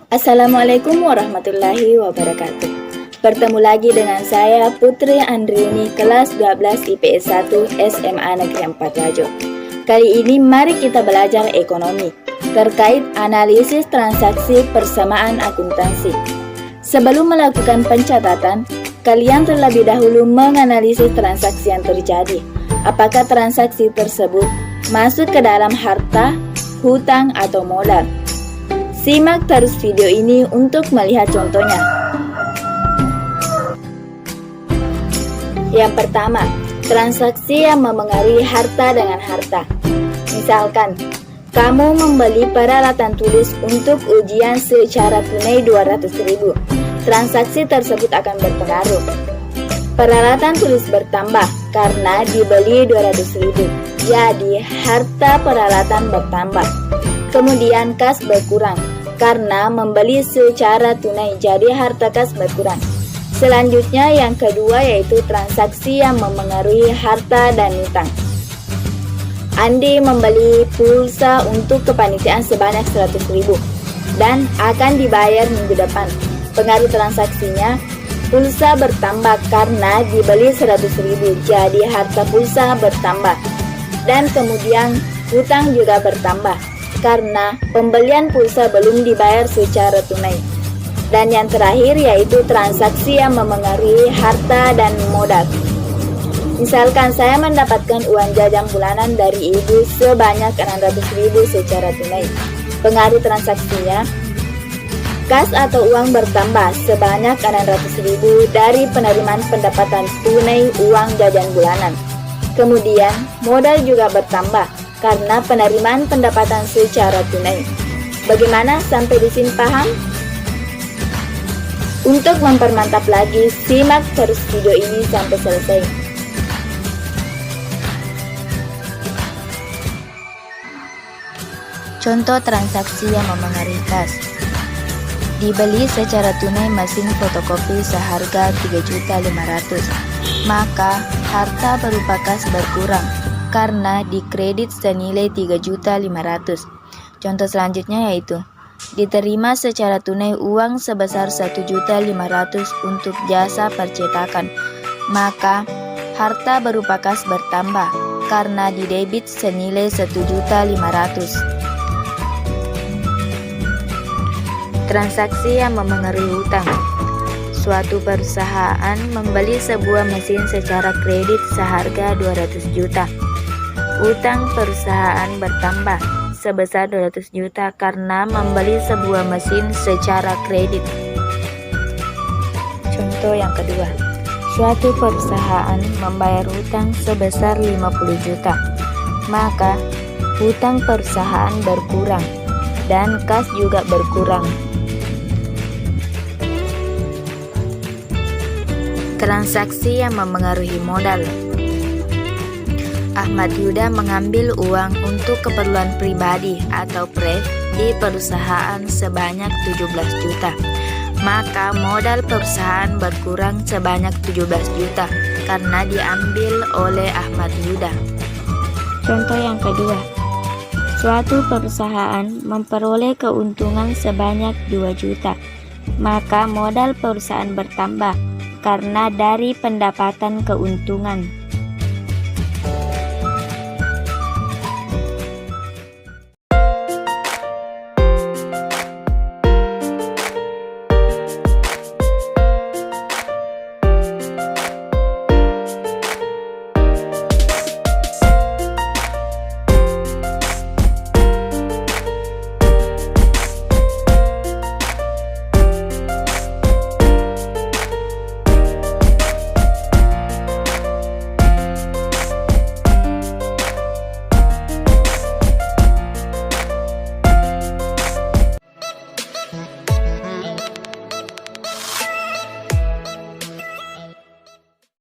Assalamualaikum warahmatullahi wabarakatuh. Bertemu lagi dengan saya Putri Andriuni kelas 12 IPS 1 SMA Negeri 4 Rajo. Kali ini mari kita belajar ekonomi terkait analisis transaksi persamaan akuntansi. Sebelum melakukan pencatatan, kalian terlebih dahulu menganalisis transaksi yang terjadi. Apakah transaksi tersebut masuk ke dalam harta, hutang, atau modal? Simak terus video ini untuk melihat contohnya. Yang pertama, transaksi yang memengaruhi harta dengan harta. Misalkan, kamu membeli peralatan tulis untuk ujian secara tunai 200.000. Transaksi tersebut akan berpengaruh. Peralatan tulis bertambah karena dibeli 200.000. Jadi, harta peralatan bertambah. Kemudian kas berkurang karena membeli secara tunai, jadi harta kas berkurang. Selanjutnya yang kedua yaitu transaksi yang memengaruhi harta dan hutang. Andi membeli pulsa untuk kepanitiaan sebanyak 100.000 dan akan dibayar minggu depan. Pengaruh transaksinya, pulsa bertambah karena dibeli 100.000, jadi harta pulsa bertambah. Dan kemudian hutang juga bertambah karena pembelian pulsa belum dibayar secara tunai. Dan yang terakhir yaitu transaksi yang memengaruhi harta dan modal. Misalkan saya mendapatkan uang jajan bulanan dari ibu sebanyak 600.000 secara tunai. Pengaruh transaksinya, kas atau uang bertambah sebanyak 600.000 dari penerimaan pendapatan tunai uang jajan bulanan. Kemudian modal juga bertambah karena penerimaan pendapatan secara tunai. Bagaimana sampai di sini paham? Untuk mempermantap lagi, simak terus video ini sampai selesai. Contoh transaksi yang memengaruhi kas. Dibeli secara tunai mesin fotokopi seharga 3.500.000, maka harta berupa kas berkurang karena dikredit senilai 3.500.000. Contoh selanjutnya yaitu diterima secara tunai uang sebesar 1.500.000 untuk jasa percetakan, maka harta berupa kas bertambah karena didebit senilai 1.500.000. Transaksi yang memengaruhi hutang. Suatu perusahaan membeli sebuah mesin secara kredit seharga 200 juta. Utang perusahaan bertambah sebesar 200 juta karena membeli sebuah mesin secara kredit. Contoh yang kedua, suatu perusahaan membayar hutang sebesar 50 juta, maka hutang perusahaan berkurang dan kas juga berkurang. Transaksi yang memengaruhi modal. Ahmad Yuda mengambil uang untuk keperluan pribadi atau PREV di perusahaan sebanyak 17 juta. Maka modal perusahaan berkurang sebanyak 17 juta karena diambil oleh Ahmad Yuda. Contoh yang kedua, suatu perusahaan memperoleh keuntungan sebanyak 2 juta. Maka modal perusahaan bertambah karena dari pendapatan keuntungan.